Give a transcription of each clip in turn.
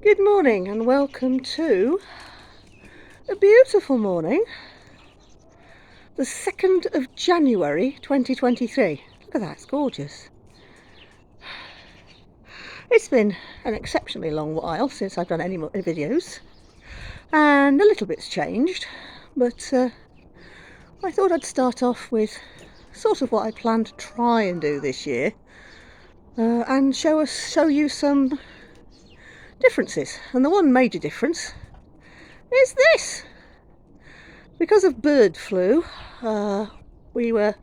Good morning and welcome to a beautiful morning, the 2nd of January 2023. Look at that, it's gorgeous. It's been an exceptionally long while since I've done any more videos and a little bit's changed, but I thought I'd start off with sort of what I plan to try and do this year and show you some differences. And the one major difference is this. Because of bird flu, we were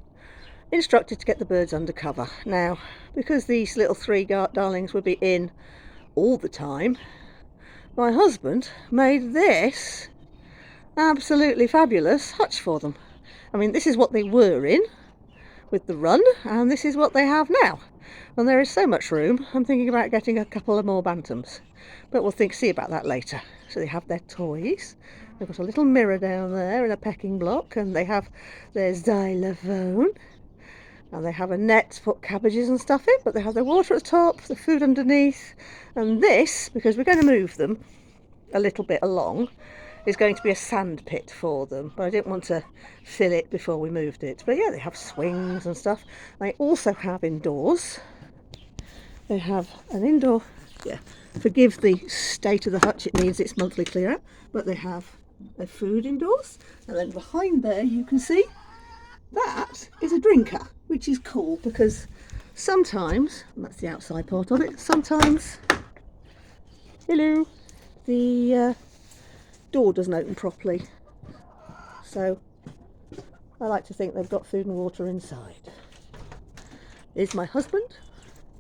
instructed to get the birds under cover. Now, because these little three darlings would be in all the time, my husband made this absolutely fabulous hutch for them. I mean, this is what they were in with the run, and this is what they have now. And there is so much room, I'm thinking about getting a couple of more bantams. But we'll see about that later. So they have their toys. They've got a little mirror down there and a pecking block, and they have their xylophone. And they have a net to put cabbages and stuff in, but they have their water at the top, the food underneath. And this, because we're going to move them a little bit along, is going to be a sand pit for them. But I didn't want to fill it before we moved it. But yeah, they have swings and stuff. They also have indoors. They have an indoor, forgive the state of the hutch, it needs its monthly clear out, but they have their food indoors. And then behind there you can see that is a drinker, which is cool because sometimes, and that's the outside part of it, sometimes, hello, the door doesn't open properly. So I like to think they've got food and water inside. Here's my husband,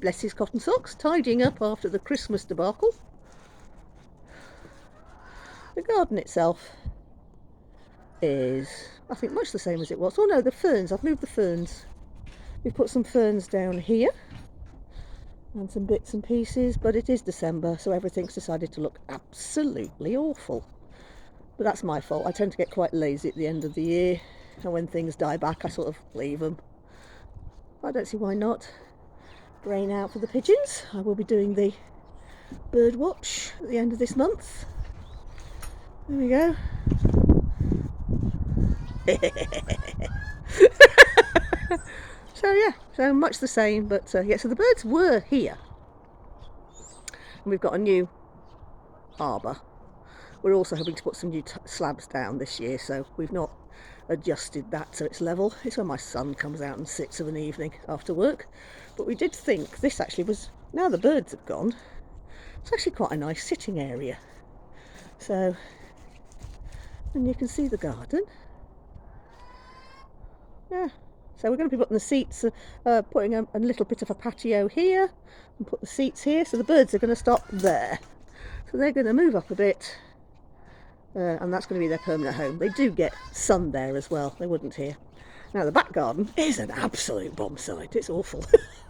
bless his cotton socks, tidying up after the Christmas debacle. The garden itself is, I think, much the same as it was. Oh no, the ferns, I've moved the ferns. We've put some ferns down here and some bits and pieces, but it is December, so everything's decided to look absolutely awful. But that's my fault. I tend to get quite lazy at the end of the year, and when things die back I sort of leave them. I don't see why not. Rain out for the pigeons. I will be doing the bird watch at the end of this month. There we go. So yeah, so much the same, but yeah, so the birds were here. And we've got a new arbour. We're also hoping to put some new slabs down this year, so we've not adjusted that so it's level. It's where my son comes out and sits of an evening after work. But we did think this actually was, now the birds have gone, it's actually quite a nice sitting area. So, and you can see the garden. Yeah. So we're going to be putting the seats, putting a little bit of a patio here and put the seats here. So the birds are going to stop there. So they're going to move up a bit and that's going to be their permanent home. They do get sun there as well. They wouldn't here. Now the back garden is an absolute bomb site. It's awful.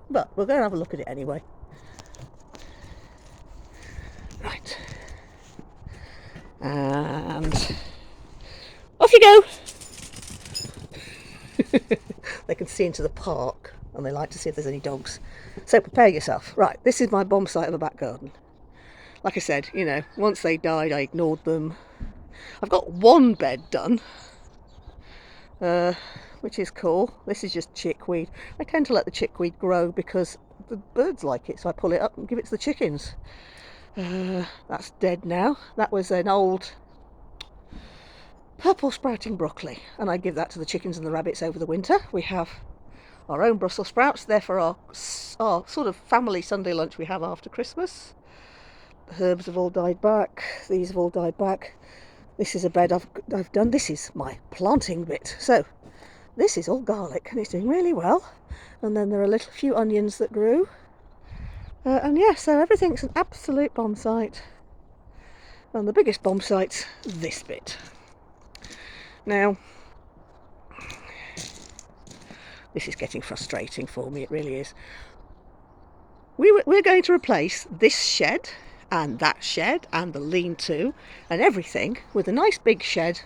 But we're going to have a look at it anyway. Right. And off you go. They can see into the park and they like to see if there's any dogs. So prepare yourself. Right, this is my bomb site of a back garden. Like I said, you know, once they died I ignored them. I've got one bed done, which is cool. This is just chickweed. I tend to let the chickweed grow because the birds like it, so I pull it up and give it to the chickens. That's dead now. That was an old purple sprouting broccoli, and I give that to the chickens and the rabbits over the winter. We have our own Brussels sprouts, they're for our sort of family Sunday lunch we have after Christmas. The herbs have all died back, these have all died back. This is a bed I've done. This is my planting bit. So this is all garlic and it's doing really well. And then there are a few onions that grew. And yeah, so everything's an absolute bomb site. And the biggest bomb site's this bit. Now, this is getting frustrating for me, it really is. We're going to replace this shed and that shed and the lean-to and everything with a nice big shed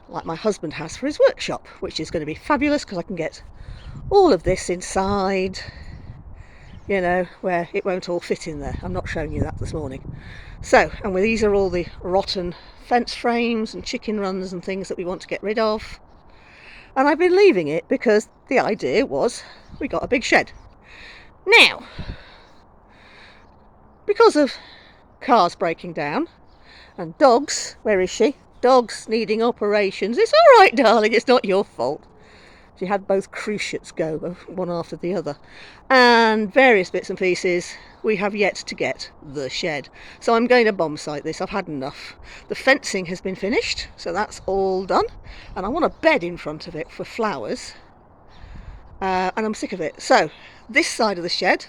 like my husband has for his workshop, which is going to be fabulous because I can get all of this inside you know, where it won't all fit in there. I'm not showing you that this morning. So, and these are all the rotten fence frames and chicken runs and things that we want to get rid of. And I've been leaving it because the idea was we got a big shed. Now, because of cars breaking down and dogs, where is she? Dogs needing operations. It's all right, darling, it's not your fault. She had both cruciates go, one after the other, and various bits and pieces. We have yet to get the shed, so I'm going to bomb site this. I've had enough. The fencing has been finished, so that's all done, and I want a bed in front of it for flowers, and I'm sick of it. So this side of the shed,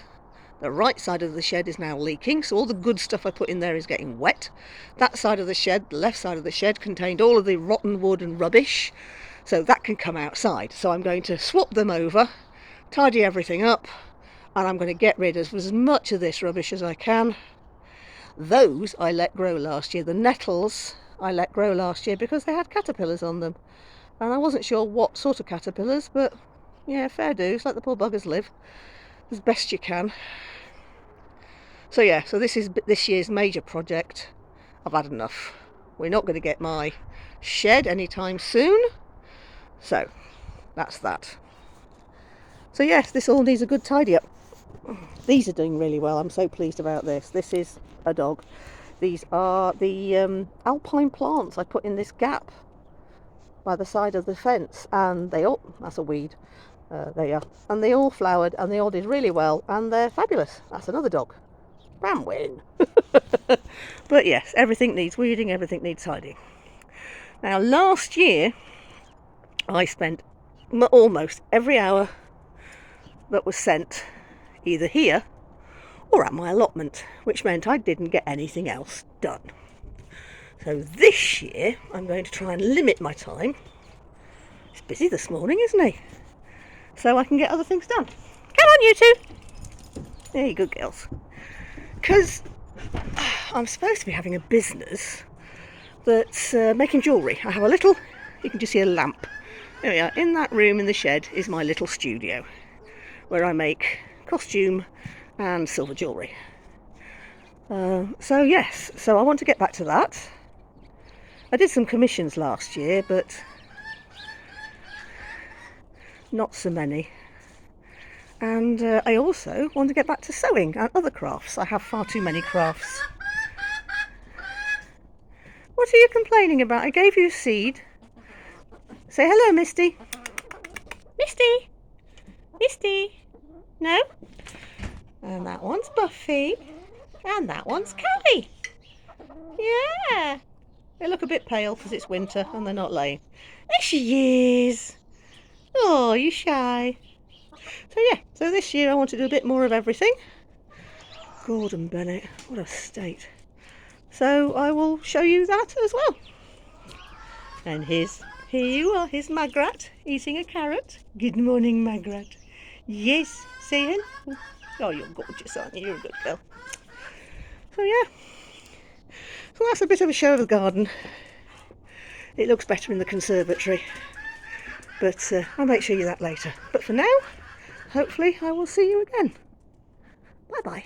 the right side of the shed, is now leaking, so all the good stuff I put in there is getting wet. That side of the shed, the left side of the shed, contained all of the rotten wood and rubbish, so that can come outside. So I'm going to swap them over, tidy everything up, and I'm going to get rid of as much of this rubbish as I can. Those I let grow last year. The nettles I let grow last year because they had caterpillars on them, and I wasn't sure what sort of caterpillars, but yeah, fair dues, let the poor buggers live as best you can. So yeah, so this is this year's major project. I've had enough. We're not going to get my shed anytime soon, so that's that. So yes, this all needs a good tidy up. These are doing really well. I'm so pleased about this. This is a dog. These are the alpine plants I put in this gap by the side of the fence, and they all, that's a weed, they are, and they all flowered and they all did really well, and they're fabulous. That's another dog. Bramwin. But yes, everything needs weeding, everything needs tidying. Now last year I spent almost every hour that was sent either here or at my allotment, which meant I didn't get anything else done. So this year I'm going to try and limit my time. It's busy this morning, isn't he? So I can get other things done. Come on, you two. There you go, girls. Because I'm supposed to be having a business that's making jewellery. I have a little, you can just see a lamp. There we are. In that room in the shed is my little studio where I make costume and silver jewellery. So yes, so I want to get back to that. I did some commissions last year, but not so many. And I also want to get back to sewing and other crafts. I have far too many crafts. What are you complaining about? I gave you seed. Say hello, Misty. Misty. Misty. No? And that one's Buffy. And that one's Callie. Yeah. They look a bit pale because it's winter and they're not laying. There she is. Oh, you shy. So yeah, so this year I want to do a bit more of everything. Gordon Bennett, what a state. So I will show you that as well. And here you are, here's Magrat eating a carrot. Good morning, Magrat. Yes, say hello. Oh, you're gorgeous, aren't you? You're a good girl. So yeah, so that's a bit of a show of the garden. It looks better in the conservatory, but I might show you that later. But for now, hopefully I will see you again. Bye bye.